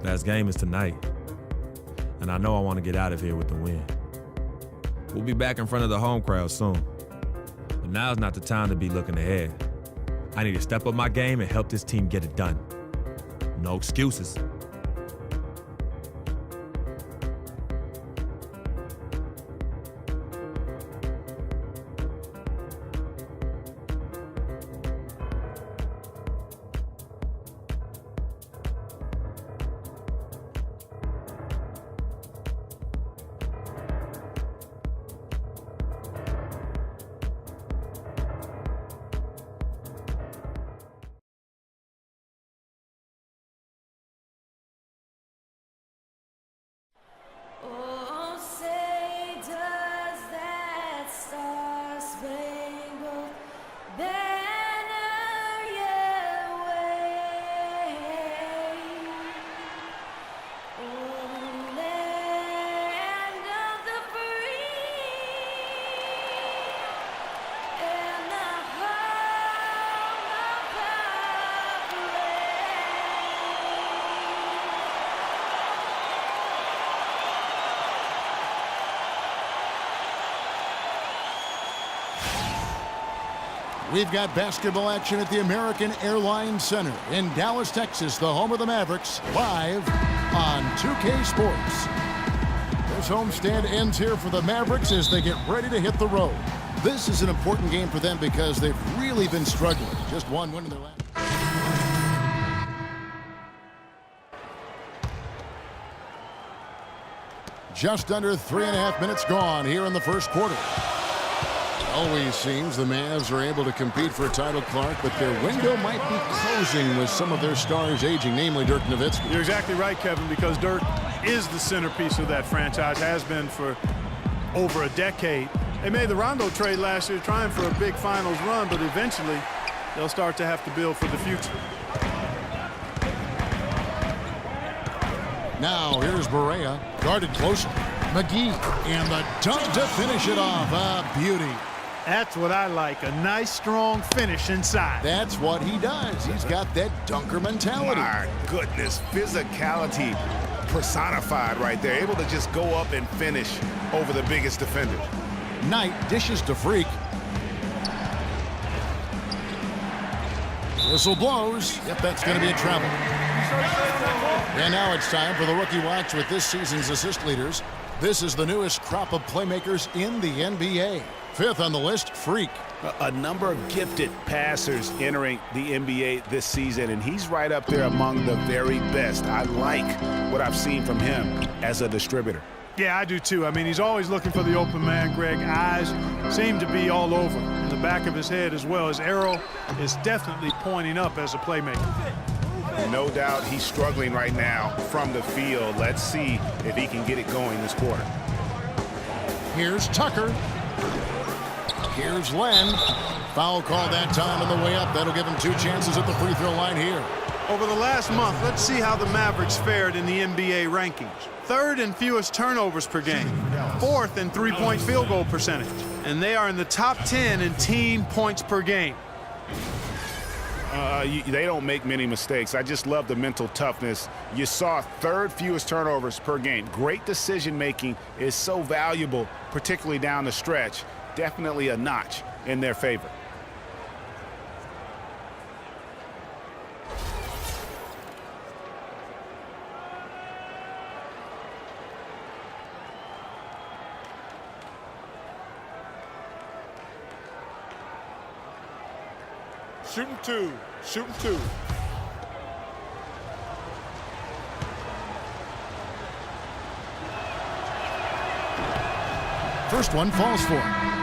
Last game is tonight, and I know I want to get out of here with the win. We'll be back in front of the home crowd soon, but now's not the time to be looking ahead. I need to step up my game and help this team get it done. No excuses. We've got basketball action at the American Airlines Center in Dallas, Texas, the home of the Mavericks, live on 2K Sports. This homestand ends here for the Mavericks as they get ready to hit the road. This is an important game for them because they've really been struggling. Just one win in their last. Just under 3.5 minutes gone here in the first quarter. Always seems the Mavs are able to compete for a title, Clark, but their window might be closing with some of their stars aging, namely Dirk Nowitzki. You're exactly right, Kevin, because Dirk is the centerpiece of that franchise, has been for over a decade. They made the Rondo trade last year trying for a big finals run, but eventually they'll start to have to build for the future. Now here's Barea, guarded closely. McGee, and the dunk to finish it off. A beauty. That's what I like, a nice, strong finish inside. That's what he does. He's got that dunker mentality. My goodness, physicality personified right there. Able to just go up and finish over the biggest defender. Knight dishes to Freak. Whistle blows. Yep, that's going to be a travel. And now it's time for the Rookie Watch with this season's assist leaders. This is the newest crop of playmakers in the NBA. Fifth on the list, Freak. A number of gifted passers entering the NBA this season, and he's right up there among the very best. I like what I've seen from him as a distributor. Yeah, I do too. I mean, he's always looking for the open man, Greg. Eyes seem to be all over. In the back of his head as well. His arrow is definitely pointing up as a playmaker. No doubt he's struggling right now from the field. Let's see if he can get it going this quarter. Here's Tucker. Here's Len. Foul call that time on the way up. That'll give him 2 chances at the free throw line here. Over the last month, let's see how the Mavericks fared in the NBA rankings. 3rd in fewest turnovers per game. 4th in three-point field goal percentage. And they are in the top 10 in team points per game. They don't make many mistakes. I just love the mental toughness. You saw 3rd fewest turnovers per game. Great decision-making is so valuable, particularly down the stretch. Definitely a notch in their favor. Shooting two. Shooting two. First one falls for him.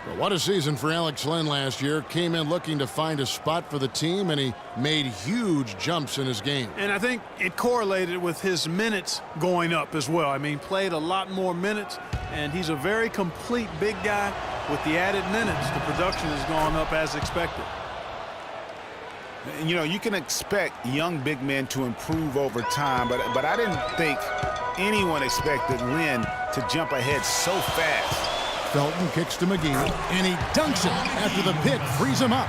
But what a season for Alex Len last year. Came in looking to find a spot for the team, and he made huge jumps in his game. And I think it correlated with his minutes going up as well. I mean, played a lot more minutes, and he's a very complete big guy. With the added minutes, the production has gone up as expected. You know, you can expect young big men to improve over time, but I didn't think anyone expected Len to jump ahead so fast. Felton kicks to McGee, and he dunks it after the pick frees him up.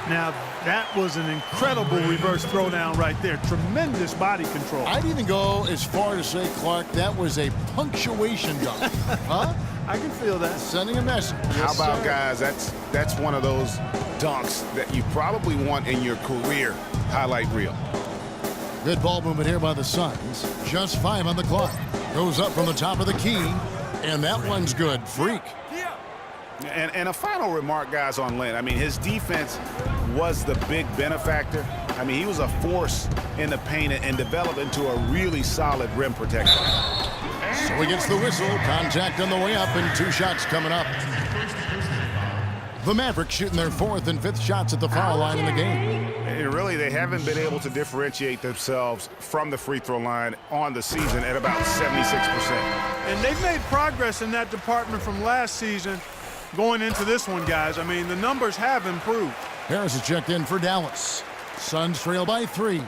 Now, that was an incredible reverse throwdown right there. Tremendous body control. I'd even go as far to say, Clark, that was a punctuation dunk. Huh? I can feel that. Sending a message. How Yes, about, sir. guys, that's one of those dunks that you probably want in your career highlight reel. Good ball movement here by the Suns. Just 5 on the clock. Goes up from the top of the key, and that one's good. Freak. And a final remark, guys, on Len. I mean, his defense was the big benefactor. I mean, he was a force in the paint and developed into a really solid rim protector. So he gets the whistle. Contact on the way up, and 2 shots coming up. The Mavericks shooting their 4th and 5th shots at the foul line in the game. And really, they haven't been able to differentiate themselves from the free throw line on the season at about 76%. And they've made progress in that department from last season going into this one, guys. I mean, the numbers have improved. Harris is checked in for Dallas. Suns trail by 3.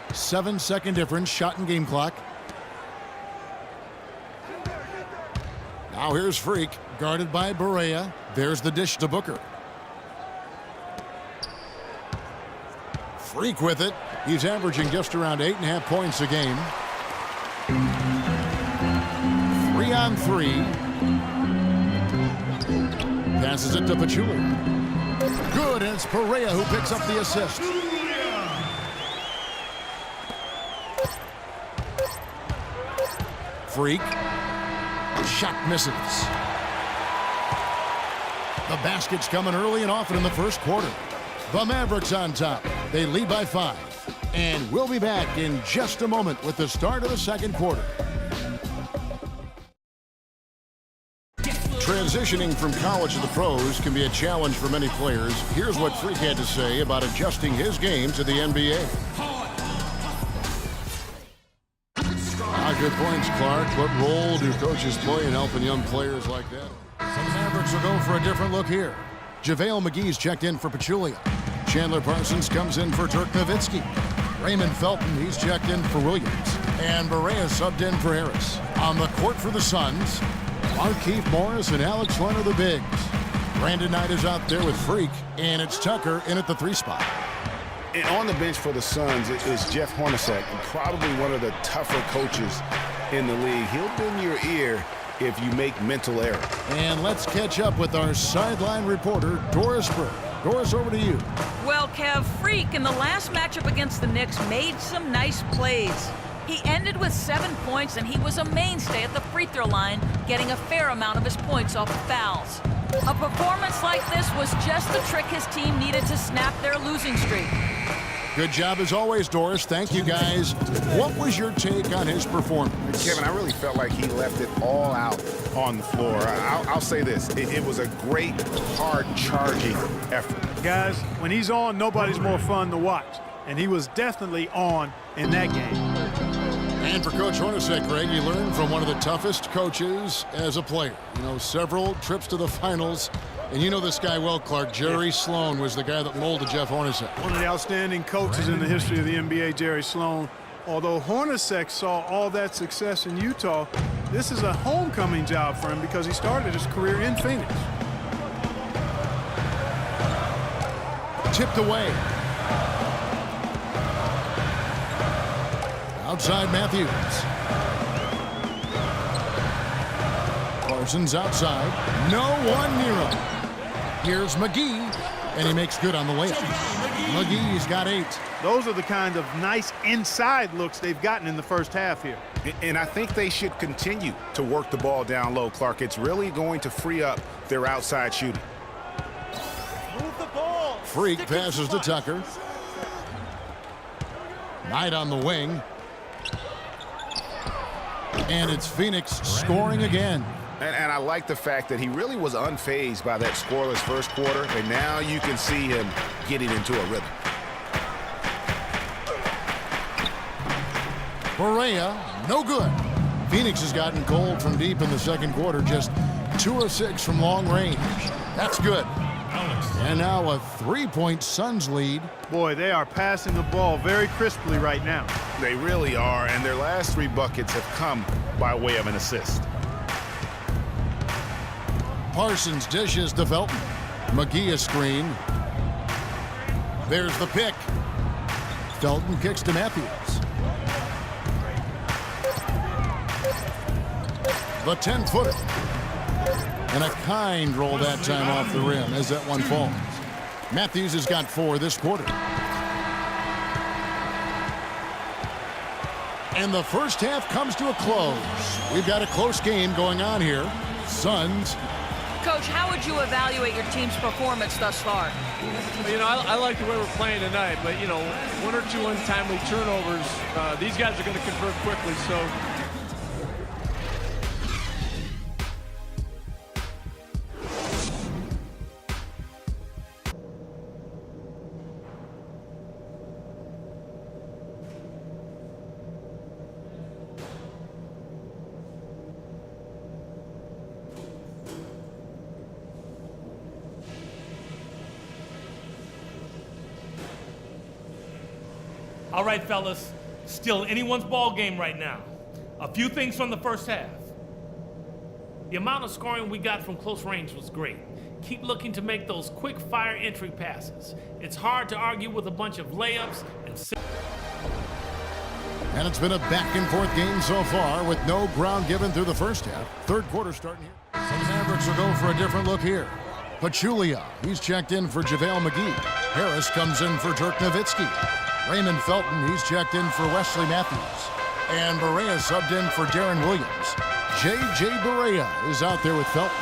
7-second difference, shot and game clock. Now here's Freak, guarded by Barea. There's the dish to Booker. Freak with it. He's averaging just around 8.5 points a game. 3 on 3. Passes it to Pachulia. Good, and it's Perea who picks up the assist. Freak. Shot misses. The basket's coming early and often in the first quarter. The Mavericks on top. They lead by 5. And we'll be back in just a moment with the start of the second quarter. Transitioning from college to the pros can be a challenge for many players. Here's what Freak had to say about adjusting his game to the NBA. Good points, Clark. What role do coaches play in helping young players like that? Some Mavericks will go for a different look here. JaVale McGee's checked in for Pachulia. Chandler Parsons comes in for Dirk Nowitzki. Raymond Felton, he's checked in for Williams. And Barea subbed in for Harris. On the court for the Suns, Markieff Morris and Alex Len are the bigs. Brandon Knight is out there with Freak, and it's Tucker in at the 3 spot. And on the bench for the Suns is Jeff Hornacek, probably one of the tougher coaches in the league. He'll bend your ear if you make mental errors. And let's catch up with our sideline reporter, Doris Burke. Doris, over to you. Well, Kev, Freak in the last matchup against the Knicks made some nice plays. He ended with 7 points, and he was a mainstay at the free throw line, getting a fair amount of his points off of fouls. A performance like this was just the trick his team needed to snap their losing streak. Good job as always, Doris. Thank you, guys. What was your take on his performance? Kevin, I really felt like he left it all out on the floor. I'll say this. It was a great, hard-charging effort. Guys, when he's on, nobody's more fun to watch. And he was definitely on in that game. And for Coach Hornacek, Greg, you learned from one of the toughest coaches as a player. You know, several trips to the finals. And you know this guy well, Clark. Jerry Sloan was the guy that molded Jeff Hornacek. One of the outstanding coaches in the history of the NBA, Jerry Sloan. Although Hornacek saw all that success in Utah, this is a homecoming job for him because he started his career in Phoenix. Tipped away. Outside Matthews. Parsons outside. No one near him. Here's McGee, and he makes good on the layup. McGee's got 8. Those are the kind of nice inside looks they've gotten in the first half here. And I think they should continue to work the ball down low, Clark. It's really going to free up their outside shooting. Move the ball. Freak passes to Tucker. Knight on the wing. And it's Phoenix scoring again. And I like the fact that he really was unfazed by that scoreless first quarter, and now you can see him getting into a rhythm. Barea, no good. Phoenix has gotten cold from deep in the second quarter, just 2 of 6 from long range. That's good. And now a 3-point Suns lead. Boy, they are passing the ball very crisply right now. They really are, and their last 3 buckets have come by way of an assist. Parsons dishes to Felton. McGee a screen. There's the pick. Felton kicks to Matthews. The 10-footer. And a kind roll that time off the rim as that one falls. Matthews has got 4 this quarter. And the first half comes to a close. We've got a close game going on here. Suns. Coach, how would you evaluate your team's performance thus far? You know, I like the way we're playing tonight, but, you know, 1 or 2 untimely turnovers, these guys are going to convert quickly, so. All right, fellas, still anyone's ball game right now. A few things from the first half. The amount of scoring we got from close range was great. Keep looking to make those quick fire entry passes. It's hard to argue with a bunch of layups and it's been a back and forth game so far with no ground given through the first half. Third quarter starting here. So the Mavericks will go for a different look here. Pachulia, he's checked in for JaVale McGee. Harris comes in for Dirk Nowitzki. Raymond Felton, he's checked in for Wesley Matthews. And Barea subbed in for Darren Williams. J.J. Barea is out there with Felton.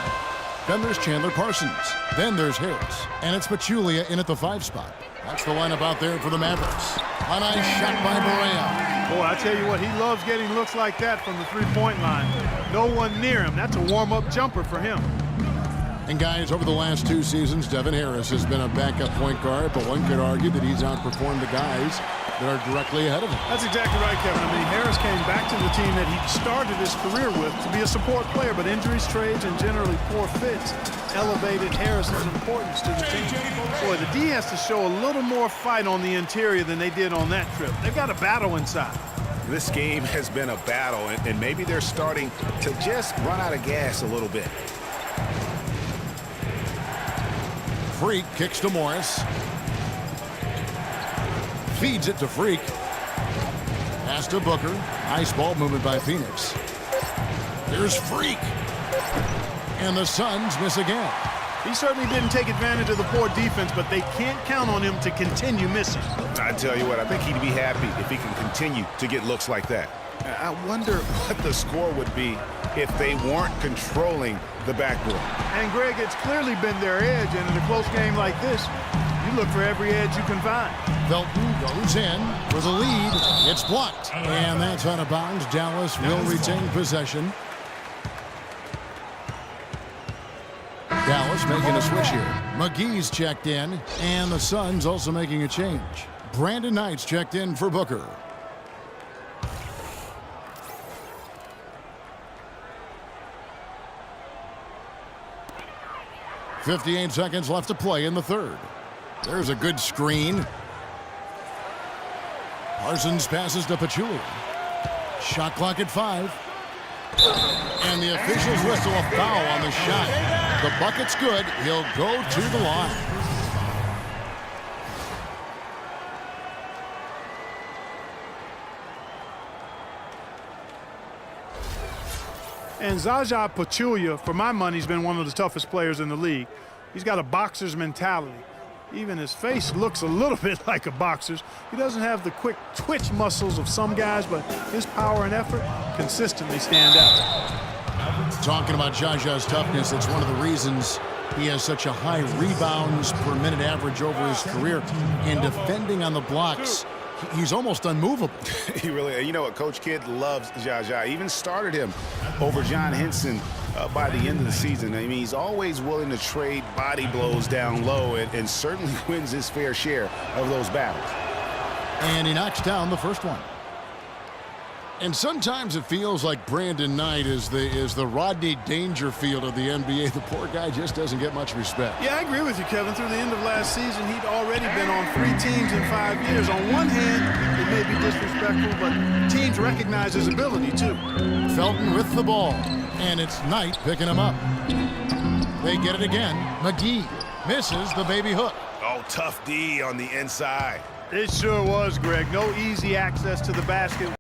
Then there's Chandler Parsons. Then there's Harris. And it's Pachulia in at the 5 spot. That's the lineup out there for the Mavericks. A nice shot by Barea. Boy, I tell you what, he loves getting looks like that from the three-point line. No one near him. That's a warm-up jumper for him. And guys, over the last 2 seasons, Devin Harris has been a backup point guard, but one could argue that he's outperformed the guys that are directly ahead of him. That's exactly right, Kevin. I mean, Harris came back to the team that he started his career with to be a support player, but injuries, trades, and generally poor fits elevated Harris's importance to the team. Boy, the D has to show a little more fight on the interior than they did on that trip. They've got a battle inside. This game has been a battle, and maybe they're starting to just run out of gas a little bit. Freak kicks to Morris. Feeds it to Freak. Pass to Booker. Nice ball movement by Phoenix. There's Freak. And the Suns miss again. He certainly didn't take advantage of the poor defense, but they can't count on him to continue missing. I tell you what, I think he'd be happy if he can continue to get looks like that. I wonder what the score would be if they weren't controlling the backboard. And Greg, it's clearly been their edge, and in a close game like this, you look for every edge you can find. Felton goes in for the lead. It's blocked. And that's out of bounds. Dallas will retain possession. Dallas making a switch here. McGee's checked in, and the Suns also making a change. Brandon Knight's checked in for Booker. .58 seconds left to play in the third. There's a good screen. Parsons passes to Pachulia. Shot clock at 5. And the officials whistle a foul on the shot. The bucket's good. He'll go to the line. And Zaza Pachulia, for my money, has been one of the toughest players in the league. He's got a boxer's mentality. Even his face looks a little bit like a boxer's. He doesn't have the quick twitch muscles of some guys, but his power and effort consistently stand out. Talking about Zaza's toughness, it's one of the reasons he has such a high rebounds per minute average over his career. And defending on the blocks, he's almost unmovable. He really, you know what, Coach Kidd loves Zaza. Even started him over John Henson by the end of the season. I mean, he's always willing to trade body blows down low and certainly wins his fair share of those battles. And he knocks down the first one. And sometimes it feels like Brandon Knight is the Rodney Dangerfield of the NBA. The poor guy just doesn't get much respect. Yeah, I agree with you, Kevin. Through the end of last season, he'd already been on 3 teams in 5 years. On one hand, it may be disrespectful, but teams recognize his ability, too. Felton with the ball, and it's Knight picking him up. They get it again. McGee misses the baby hook. Oh, tough D on the inside. It sure was, Greg. No easy access to the basket.